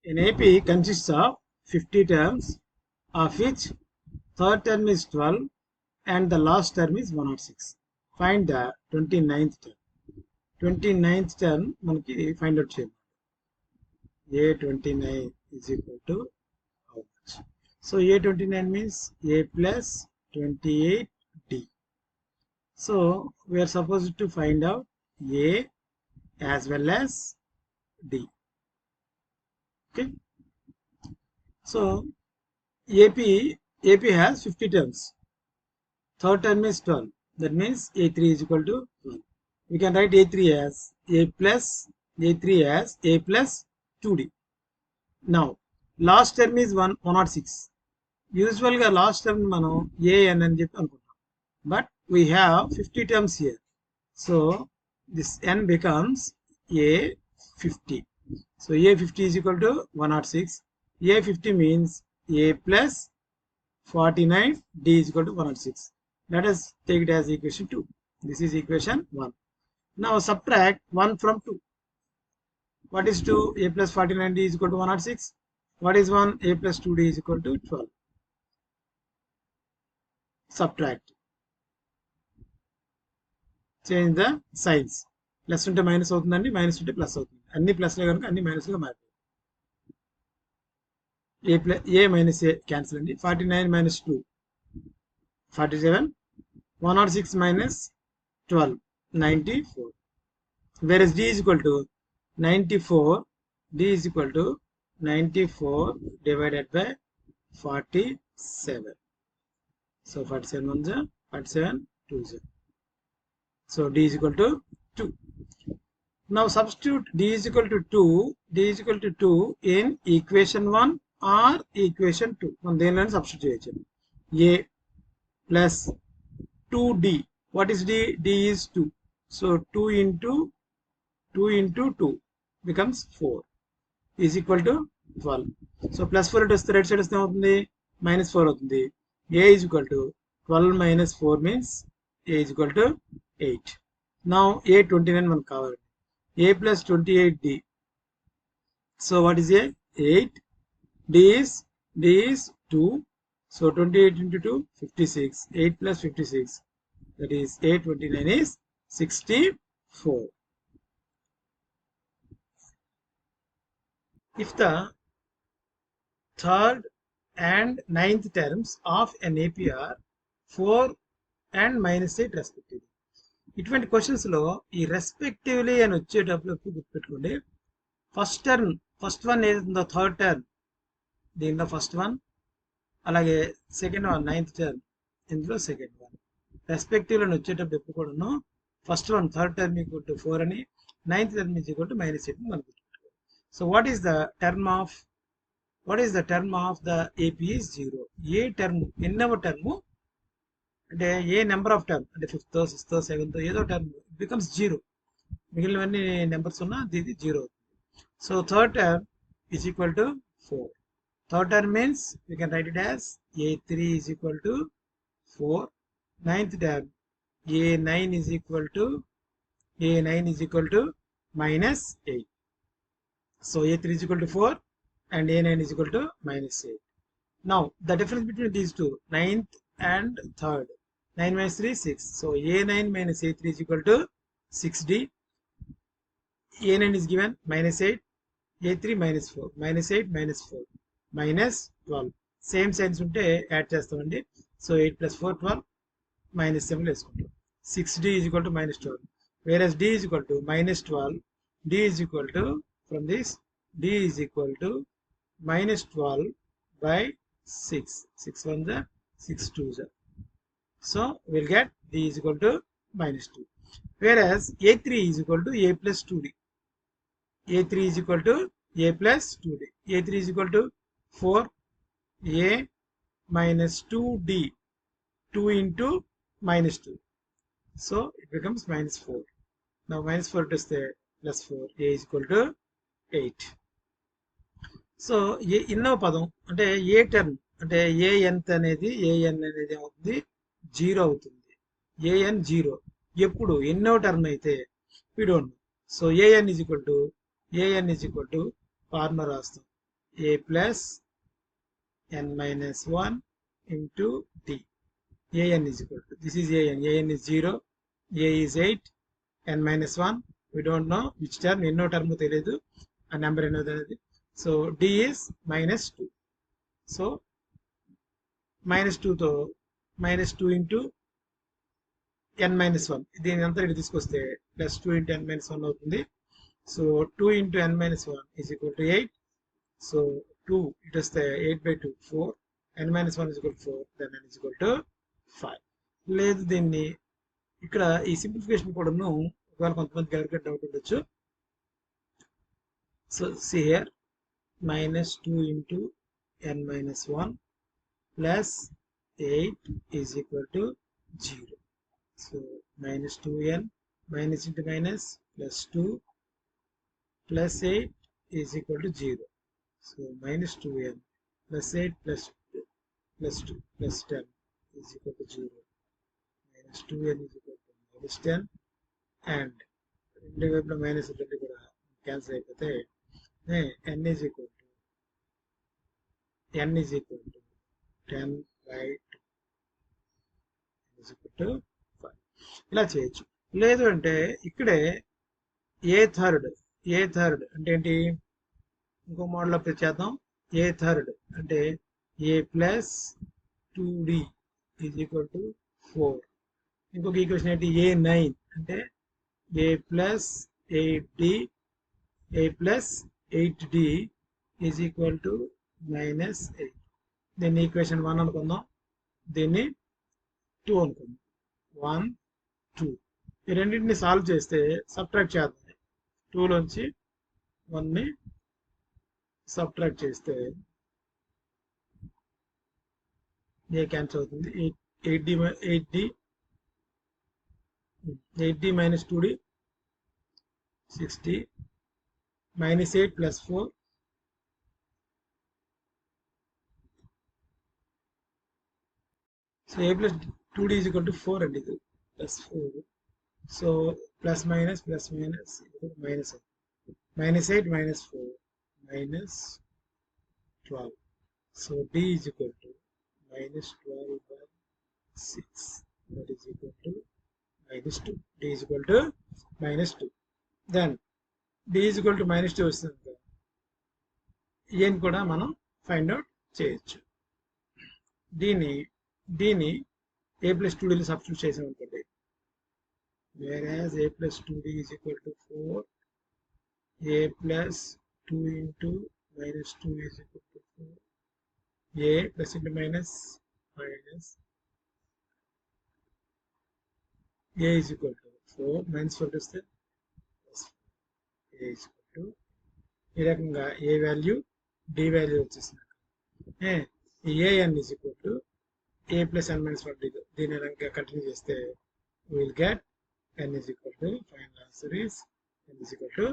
An AP consists of 50 terms, of which third term is 12 and the last term is 106. Find the 29th term. 29th term manaki find out cheyyali. A29 is equal to how much? So A29 means A plus 28D. So we are supposed to find out A as well as D. Okay. So AP has 50 terms. Third term is 12. That means A3 is equal to 12. We can write A3 as A plus 2D. Now last term is 106. Usually last term mano AN అని చెప్పి అనుకుంటాం. But we have 50 terms here. So this N becomes A50. So A50 is equal to 106. A50 means A plus 49, D is equal to 106. Let us take it as equation 2. This is equation 1. Now subtract 1 from 2. What is 2? A plus 49, D is equal to 106. What is 1? A plus 2D is equal to 12. Subtract. Change the signs. Plus unte minus avutundandi, minus unte plus avuthundi. Anni plus le ganuka anni minus ga maartayi. A minus A cancel andi. 49 minus 2 47. 106 minus 12 94. Whereas D is equal to 94. D is equal to 94 divided by 47. So 47 1 0, 47 2 0. So D is equal to 2. Now substitute D is equal to 2. D is equal to 2 in equation 1 or equation 2. And then substitute A plus 2D. What is D? D is 2. So 2 into 2 becomes 4 is equal to 12. So plus 4 to the right side is minus 4 avutundi. A is equal to 12 minus 4 means A is equal to 8. Now A29 మనకు కావాలి. A plus 28D. So what is A? 8. D is 2. So 28 into 2 56. 8 plus 56. That is A29 is 64. If the third and ninth terms of an AP are 4 and minus 8 respectively. ఇటువంటి questions లో ఈ respectively అని వచ్చేటప్పుడు గుర్తుపెట్టుకోండి. First one ఏదో third term దీనిలో first one, అలాగే second one ninth term ఇందులో సెకండ్ వన్. రెస్పెక్టివ్లీ అని వచ్చేటప్పుడు ఎప్పుడు కూడాను first one third term equal to 4 అని, ninth term is equal to -8 అని మనం గుర్తుపెట్టుకోవాలి. So what is the term of the AP is 0. ఏ టర్మ్ ఎన్నవ టర్ము అంటే ఏ నెంబర్ ఆఫ్ టర్మ్ అంటే 5th 6th 7th ఏదో టర్మ్ బికమ్స్ 0. మిగిలినవన్నీ నెంబర్స్ ఉన్నా ఇది 0 అవుతుంది. So third term is equal to 4. Third term means we can write it as A3 is equal to 4. Ninth term A9 is equal to -8. So A3 is equal to 4 and A9 is equal to -8. Now the difference between these two, 9th and 3rd, 9 minus 3 6. So A9 minus A3 is equal to 6D. A9 is given -8, A3 -4, -8 -4 -12. Same signs unte add chestamandi. So 8 plus 4 12, -7 వేసుకుంటాం. 6D is equal to -12, whereas D is equal to -12. D is equal to, from this, D is equal to -12 by 6. 6 1 6 2. So we'll get D is equal to -2. Whereas A3 is equal to A plus 2D. A3 is equal to A plus 2D. A3 is equal to 4 A minus 2D. 2 into -2. So it becomes -4. Now -4 to stay +4. A is equal to 8. So ఇన్నవ పదం అంటే ఏ term అంటే an అనేది ఏమవుతుంది 0 అవుతుంది. an 0 ఎప్పుడు ఎన్నో term అయితే we don't know. So an is equal to formula రాస్తాం. a plus n minus 1 into d. An is equal to, this is an is 0, a is 8, n minus 1, we don't know which term, ఎన్నో term తెలియదు, ఆ number ఎన్నోది అనేది. So d is minus 2. So minus 2తో minus 2 into n minus 1, దీని అంతా ఇటు తీసుకొస్తే plus 2 into n minus 1 అవుతుంది. So 2 into n minus 1 is equal to 8. So 2 ఇటు వస్తే 8 by 2 4, n minus 1 is equal to 4, then n is equal to 5. లేదు దీన్ని ఇక్కడ ఈ సింప్లిఫికేషన్ కూడాను ఒకవేళ కొంతమందికి ఎవరికైనా డౌట్ ఉండొచ్చు. So see here, minus 2 into n minus 1 plus 8 is equal to 0. So minus 2n minus into minus plus 2 plus 8 is equal to 0. So minus 2n plus 8 plus 2 plus 10 is equal to 0. Minus 2n is equal to minus 10, and రెండు వైపుల minus రెండు కూడా cancel అయిపోతే n is equal to 10 by 2 is equal to 5. ఇలా చేయొచ్చు. లేదు అంటే ఇక్కడే ఏ థర్డ్ అంటే ఏంటి, ఇంకో మోడల్ అప్లై చేద్దాం. ఏ థర్డ్ అంటే A plus 2d is equal to 4. ఇంకొక ఈక్వేషన్ ఏంటి, ఏ 9 అంటే A plus 8d is equal to minus 8. దీన్ని ఈక్వేషన్ 1 అనుకుందాం, దీన్ని 2 అనుకుందాం. 1 2 ఈ రెండింటిని సాల్వ్ చేస్తే సబ్ట్రాక్ట్ చేద్దాం. 2 లోంచి 1ని సబ్ట్రాక్ట్ చేస్తే ఏ క్యాన్సిల్ అవుతుంది. 8d minus 2d 60 minus 8 plus 4 so a plus 2d is equal to 4 and equal plus 4. So plus minus equal to minus 8. Minus 8 minus 4 minus 12. So d is equal to minus 12 by 6, that is equal to minus 2. D is equal to minus 2. Then D is equal to minus 2 వస్తుంది. ఏని కూడా మనం find out చేయొచ్చు. దీని a plus 2d లో substitute చేసాం అనుకోండి. Whereas a plus 2d is equal to 4, a plus 2 into minus 2 is equal to 4. A plus into minus a is equal to 4 minus 4 వస్తే a is equal to, ఈ రకంగా a value d value వచ్చేసినాక an is equal to a plus n minus 1 d. దీని రకంగా continue చేస్తే we will get n is equal to, final answer is n is equal to